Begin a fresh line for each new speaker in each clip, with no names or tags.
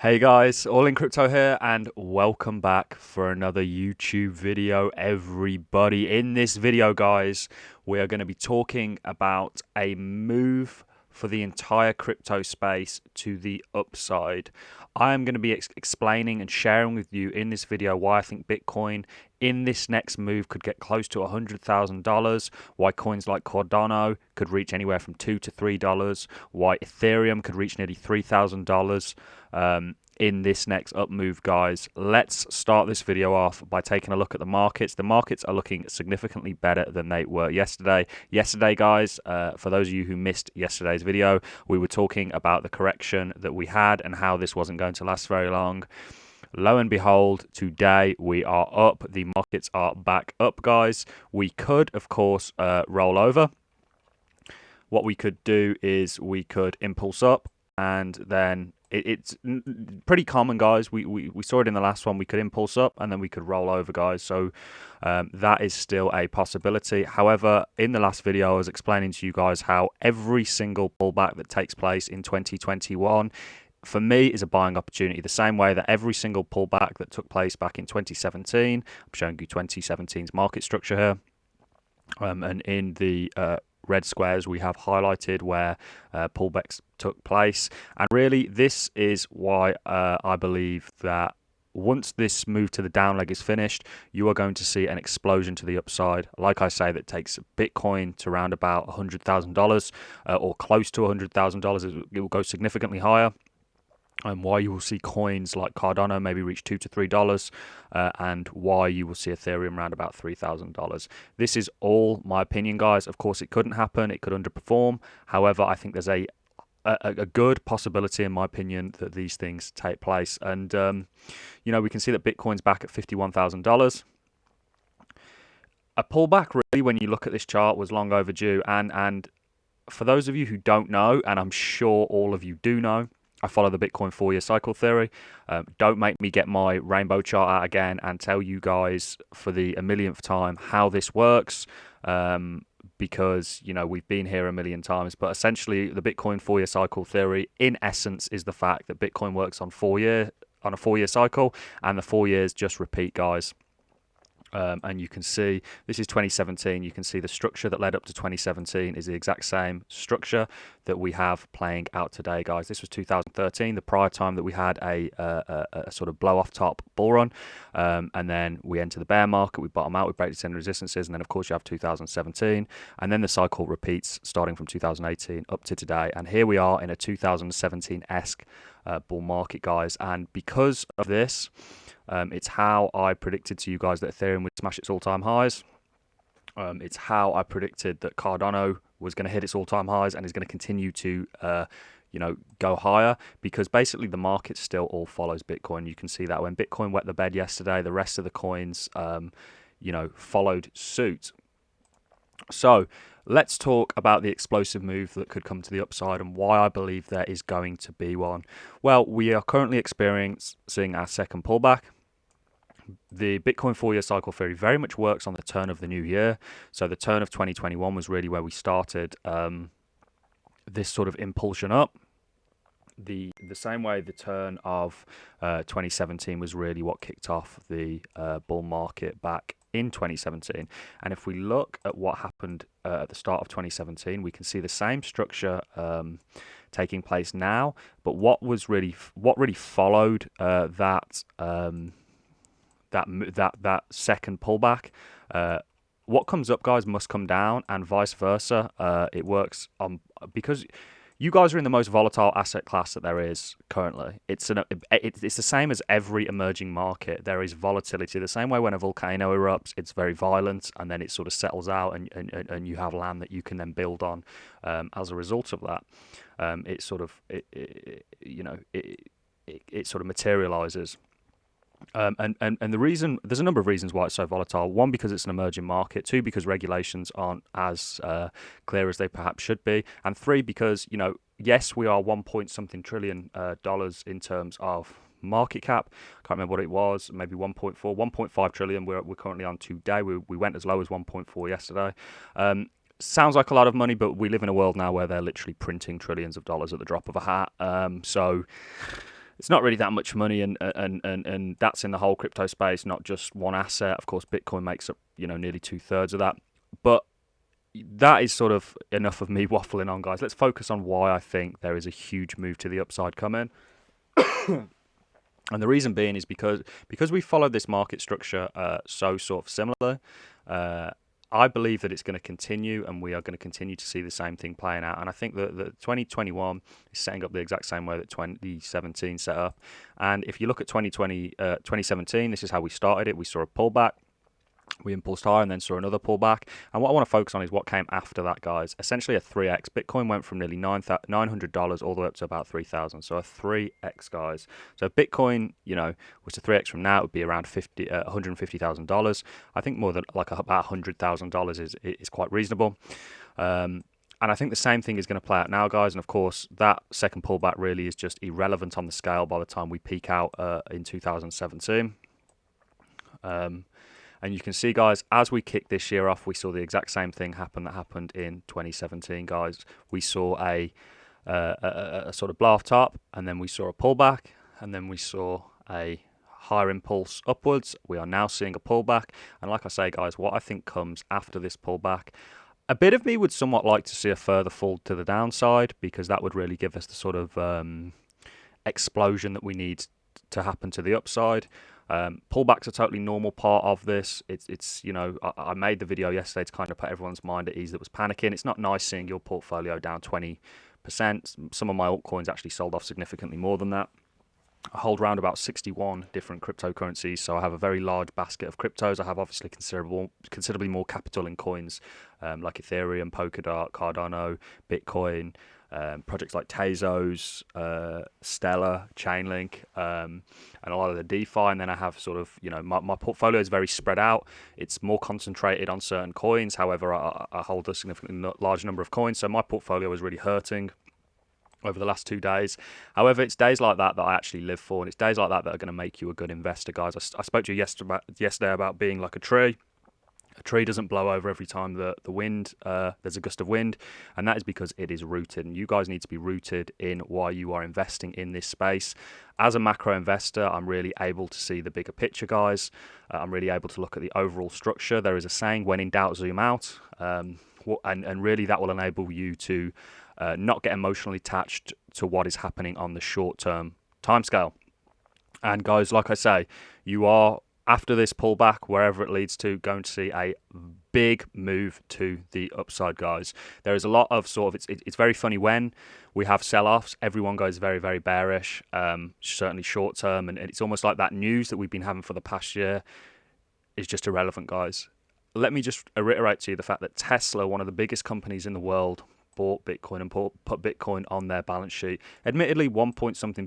Hey guys, All in Crypto here, and welcome back for another YouTube video, everybody. In this video, guys, we are going to be talking about a move for the entire crypto space to the upside. I am going to be explaining and sharing with you in this video why I think Bitcoin in this next move could get close to $100,000, why coins like Cardano could reach anywhere from $2 to $3, why Ethereum could reach nearly $3,000 in this next up move, guys. Let's start this video off by taking a look at the markets. The markets are looking significantly better than they were yesterday. Yesterday, guys, for those of you who missed yesterday's video, we were talking about the correction that we had and how this wasn't going to last very long. Lo and behold, today we are up. The markets are back up, guys. We could, of course, roll over. What we could do is we could impulse up, and then it's pretty common, guys. We saw it in the last one. We could impulse up and then we could roll over, guys. So that is still a possibility. However, in the last video, I was explaining to you guys how every single pullback that takes place in 2021 for me is a buying opportunity, the same way that every single pullback that took place back in 2017, I'm showing you 2017's market structure here, and in the red squares we have highlighted where pullbacks took place. And really, this is why I believe that once this move to the down leg is finished, you are going to see an explosion to the upside. Like I say, that takes Bitcoin to around about $100,000 or close to $100,000. It will go significantly higher. And why you will see coins like Cardano maybe reach $2 to $3, and why you will see Ethereum around about $3,000. This is all my opinion, guys. Of course, it couldn't happen. It could underperform. However, I think there's a good possibility, in my opinion, that these things take place. And, we can see that Bitcoin's back at $51,000. A pullback, really, when you look at this chart, was long overdue. And for those of you who don't know, and I'm sure all of you do know, I follow the Bitcoin 4-year cycle theory. Don't make me get my rainbow chart out again and tell you guys for the a millionth time how this works, because we've been here a million times. But essentially, the Bitcoin 4-year cycle theory, in essence, is the fact that Bitcoin works on a 4-year cycle, and the 4 years just repeat, guys. And you can see this is 2017. You can see the structure that led up to 2017 is the exact same structure that we have playing out today, guys. This was 2013, the prior time that we had a sort of blow off top bull run, and then we enter the bear market, we bottom out, we break the resistances, and then of course you have 2017, and then the cycle repeats starting from 2018 up to today. And here we are in a 2017-esque bull market, guys. And because of this, it's how I predicted to you guys that Ethereum would smash its all-time highs. It's how I predicted that Cardano was going to hit its all-time highs and is going to continue to, go higher, because basically the market still all follows Bitcoin. You can see that when Bitcoin wet the bed yesterday, the rest of the coins, followed suit. So let's talk about the explosive move that could come to the upside and why I believe there is going to be one. Well, we are currently experiencing our second pullback. The Bitcoin 4-year cycle theory very much works on the turn of the new year. So the turn of 2021 was really where we started this sort of impulsion up. The same way the turn of 2017 was really what kicked off the bull market back in 2017. And if we look at what happened at the start of 2017, we can see the same structure taking place now. But what really followed that second pullback, what comes up, guys, must come down, and vice versa. It works because you guys are in the most volatile asset class that there is currently. It's the same as every emerging market. There is volatility. The same way when a volcano erupts, it's very violent, and then it sort of settles out, and you have land that you can then build on as a result of that. It sort of materializes. And the reason, there's a number of reasons why it's so volatile. One, because it's an emerging market. Two, because regulations aren't as clear as they perhaps should be. And three, because, yes, we are 1 point something trillion dollars in terms of market cap. Can't remember what it was, maybe 1.5 trillion we're currently on today. We went as low as 1.4 yesterday. Sounds like a lot of money, but we live in a world now where they're literally printing trillions of dollars at the drop of a hat. So it's not really that much money, and that's in the whole crypto space, not just one asset. Of course, Bitcoin makes up nearly 2/3 of that, but that is sort of enough of me waffling on, guys. Let's focus on why I think there is a huge move to the upside coming. And the reason being is because we followed this market structure so sort of similar. I believe that it's going to continue, and we are going to continue to see the same thing playing out. And I think that 2021 is setting up the exact same way that 2017 set up. And if you look at 2017, this is how we started it. We saw a pullback. We impulsed higher and then saw another pullback. And what I want to focus on is what came after that, guys. Essentially a 3x. Bitcoin went from nearly $900 all the way up to about 3,000. So a 3x, guys. So Bitcoin, was to 3x from now, it would be around $150,000. I think more than about $100,000 is quite reasonable. And I think the same thing is going to play out now, guys. And of course, that second pullback really is just irrelevant on the scale by the time we peak out in 2017. And you can see, guys, as we kicked this year off, we saw the exact same thing happen that happened in 2017, guys. We saw a sort of blow off top, and then we saw a pullback, and then we saw a higher impulse upwards. We are now seeing a pullback. And like I say, guys, what I think comes after this pullback, a bit of me would somewhat like to see a further fall to the downside, because that would really give us the sort of explosion that we need to happen to the upside. Pullbacks are totally normal part of this. It's I made the video yesterday to kind of put everyone's mind at ease that was panicking. It's not nice seeing your portfolio down 20%. Some of my altcoins actually sold off significantly more than that. I hold around about 61 different cryptocurrencies, so I have a very large basket of cryptos. I have obviously considerably more capital in coins like Ethereum, Polkadot, Cardano, Bitcoin, projects like Tezos, Stellar, Chainlink, and a lot of the DeFi. And then I have sort of, my portfolio is very spread out. It's more concentrated on certain coins. However, I hold a significantly large number of coins, so my portfolio is really hurting over the last 2 days. However, it's days like that I actually live for, and it's days like that are going to make you a good investor, guys. I spoke to you yesterday about being like a tree. A tree doesn't blow over every time there's a gust of wind, and that is because it is rooted. And you guys need to be rooted in why you are investing in this space. As a macro investor, I'm really able to see the bigger picture, guys. I'm really able to look at the overall structure. There is a saying, when in doubt, zoom out. And really that will enable you to not get emotionally attached to what is happening on the short-term timescale. And guys, like I say, you are, after this pullback, wherever it leads to, going to see a big move to the upside, guys. There is a lot of it's very funny when we have sell-offs. Everyone goes very, very bearish, certainly short-term, and it's almost like that news that we've been having for the past year is just irrelevant, guys. Let me just reiterate to you the fact that Tesla, one of the biggest companies in the world, bought Bitcoin and put Bitcoin on their balance sheet. Admittedly, 1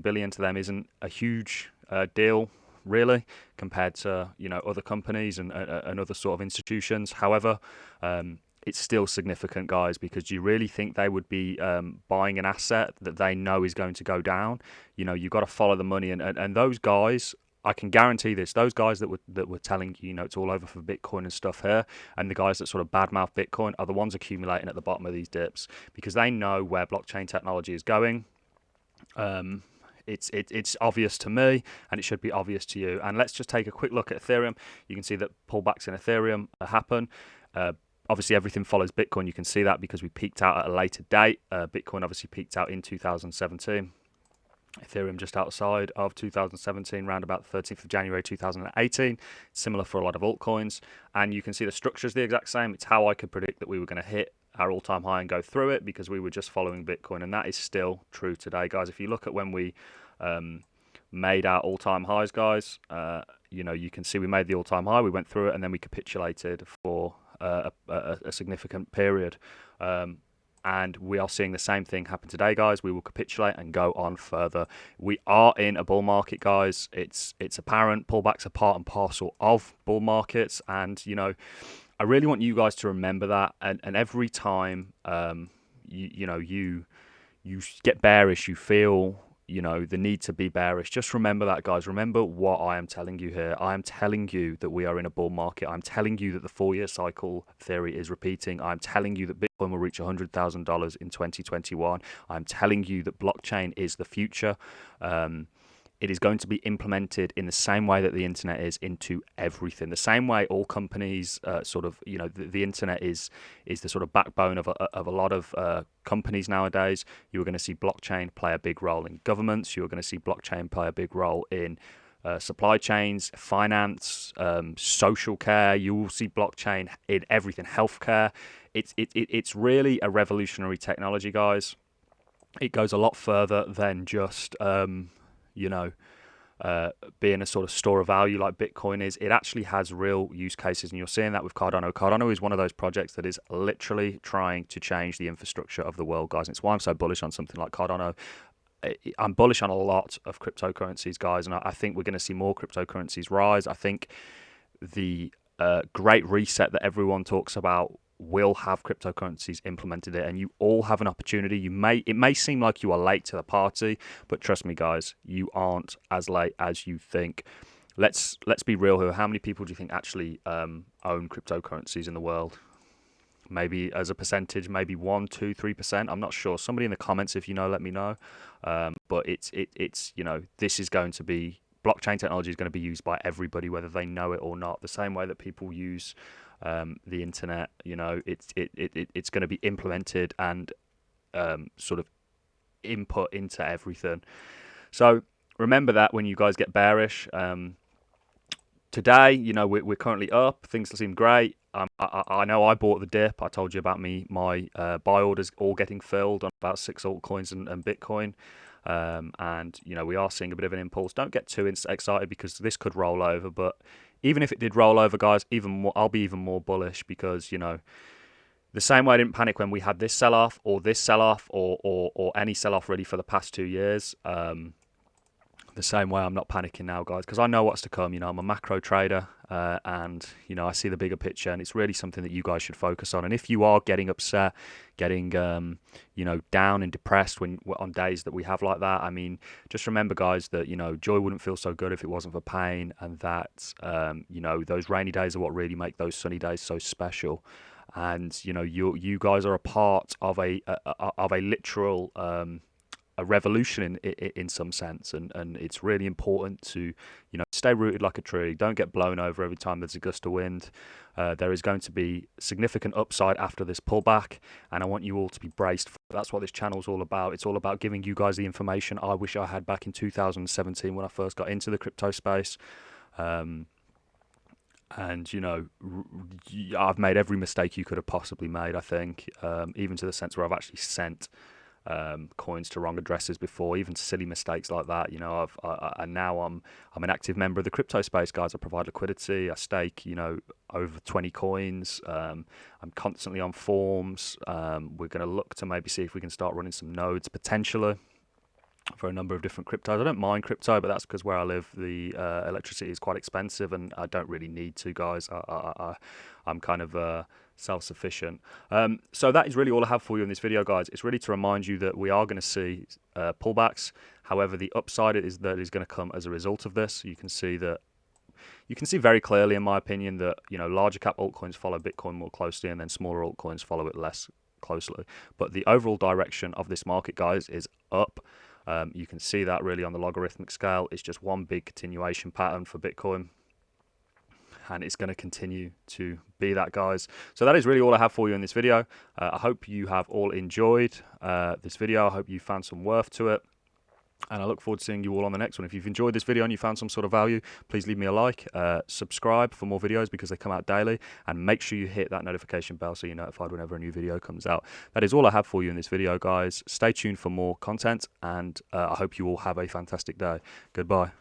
billion to them isn't a huge deal, really, compared to other companies and other sort of institutions. However, it's still significant, guys, because do you really think they would be buying an asset that they know is going to go down? You've got to follow the money, and those guys, I can guarantee this, those guys that were telling you, it's all over for Bitcoin and stuff here, and the guys that sort of badmouth Bitcoin are the ones accumulating at the bottom of these dips, because they know where blockchain technology is going. It's obvious to me, and it should be obvious to you. And let's just take a quick look at Ethereum. You can see that pullbacks in Ethereum happen. Obviously, everything follows Bitcoin. You can see that because we peaked out at a later date. Bitcoin obviously peaked out in 2017. Ethereum just outside of 2017, around about the 13th of January 2018. Similar for a lot of altcoins. And you can see the structure is the exact same. It's how I could predict that we were going to hit our all-time high and go through it, because we were just following Bitcoin. And that is still true today, guys. If you look at when we made our all-time highs, guys, you can see we made the all-time high. We went through it, and then we capitulated for a significant period. And we are seeing the same thing happen today, guys. We will capitulate and go on further. We are in a bull market, guys. It's apparent. Pullbacks are part and parcel of bull markets. And, I really want you guys to remember that. And every time, you get bearish, you feel, the need to be bearish. Just remember that, guys. Remember what I am telling you here. I am telling you that we are in a bull market. I'm telling you that the 4-year cycle theory is repeating. I'm telling you that Bitcoin will reach $100,000 in 2021. I'm telling you that blockchain is the future. it is going to be implemented in the same way that the internet is into everything. The same way all companies the internet is the sort of backbone of a lot of companies nowadays. You are going to see blockchain play a big role in governments. You are going to see blockchain play a big role in supply chains, finance, social care. You will see blockchain in everything, healthcare. It's really a revolutionary technology, guys. It goes a lot further than just being a sort of store of value like Bitcoin is. It actually has real use cases, and you're seeing that with Cardano. Cardano is one of those projects that is literally trying to change the infrastructure of the world, guys. And it's why I'm so bullish on something like Cardano. I'm bullish on a lot of cryptocurrencies, guys, and I think we're going to see more cryptocurrencies rise. I think the great reset that everyone talks about will have cryptocurrencies implemented it, and you all have an opportunity. It may seem like you are late to the party, but trust me, guys, you aren't as late as you think. Let's be real here. How many people do you think actually own cryptocurrencies in the world? Maybe as a percentage, maybe 1%, 2%, 3%. I'm not sure. Somebody in the comments, if you know, let me know. But it's this is going to be, blockchain technology is going to be used by everybody, whether they know it or not. The same way that people use the internet, it's going to be implemented and sort of input into everything. So remember that when you guys get bearish. Today, we're currently up. Things seem great. I know I bought the dip. I told you about my buy orders all getting filled on about 6 altcoins and Bitcoin. And we are seeing a bit of an impulse. Don't get too excited because this could roll over. But even if it did roll over, guys, I'll be even more bullish because the same way I didn't panic when we had this sell-off or this sell-off or any sell-off really for the past 2 years. The same way I'm not panicking now, guys, because I know what's to come. I'm a macro trader, and I see the bigger picture, and it's really something that you guys should focus on. And if you are getting upset, getting down and depressed on days that we have like that, I mean, just remember, guys, that joy wouldn't feel so good if it wasn't for pain, and that those rainy days are what really make those sunny days so special. And you guys are a part of a literal a revolution in some sense, and it's really important to stay rooted like a tree. Don't get blown over every time there's a gust of wind. There is going to be significant upside after this pullback, and I want you all to be braced for it. That's what this channel is all about. It's all about giving you guys the information I wish I had back in 2017 when I first got into the crypto space. And I've made every mistake you could have possibly made, I think, even to the sense where I've actually sent coins to wrong addresses before, even silly mistakes like that. And now I'm an active member of the crypto space, guys. I provide liquidity. I stake, over 20 coins. I'm constantly on forums. We're going to look to maybe see if we can start running some nodes potentially for a number of different cryptos. I don't mind crypto, but that's because where I live, the electricity is quite expensive, and I don't really need to, guys. I'm kind of self-sufficient. So that is really all I have for you in this video, guys. It's really to remind you that we are going to see pullbacks. However, the upside is going to come as a result of this. You can see very clearly, in my opinion, that larger cap altcoins follow Bitcoin more closely, and then smaller altcoins follow it less closely. But the overall direction of this market, guys, is up. You can see that really on the logarithmic scale. It's just one big continuation pattern for Bitcoin, and it's going to continue to be that, guys. So that is really all I have for you in this video. I hope you have all enjoyed this video. I hope you found some worth to it, and I look forward to seeing you all on the next one. If you've enjoyed this video and you found some sort of value, please leave me a like, subscribe for more videos because they come out daily, and make sure you hit that notification bell so you're notified whenever a new video comes out. That is all I have for you in this video, guys. Stay tuned for more content, and I hope you all have a fantastic day. Goodbye.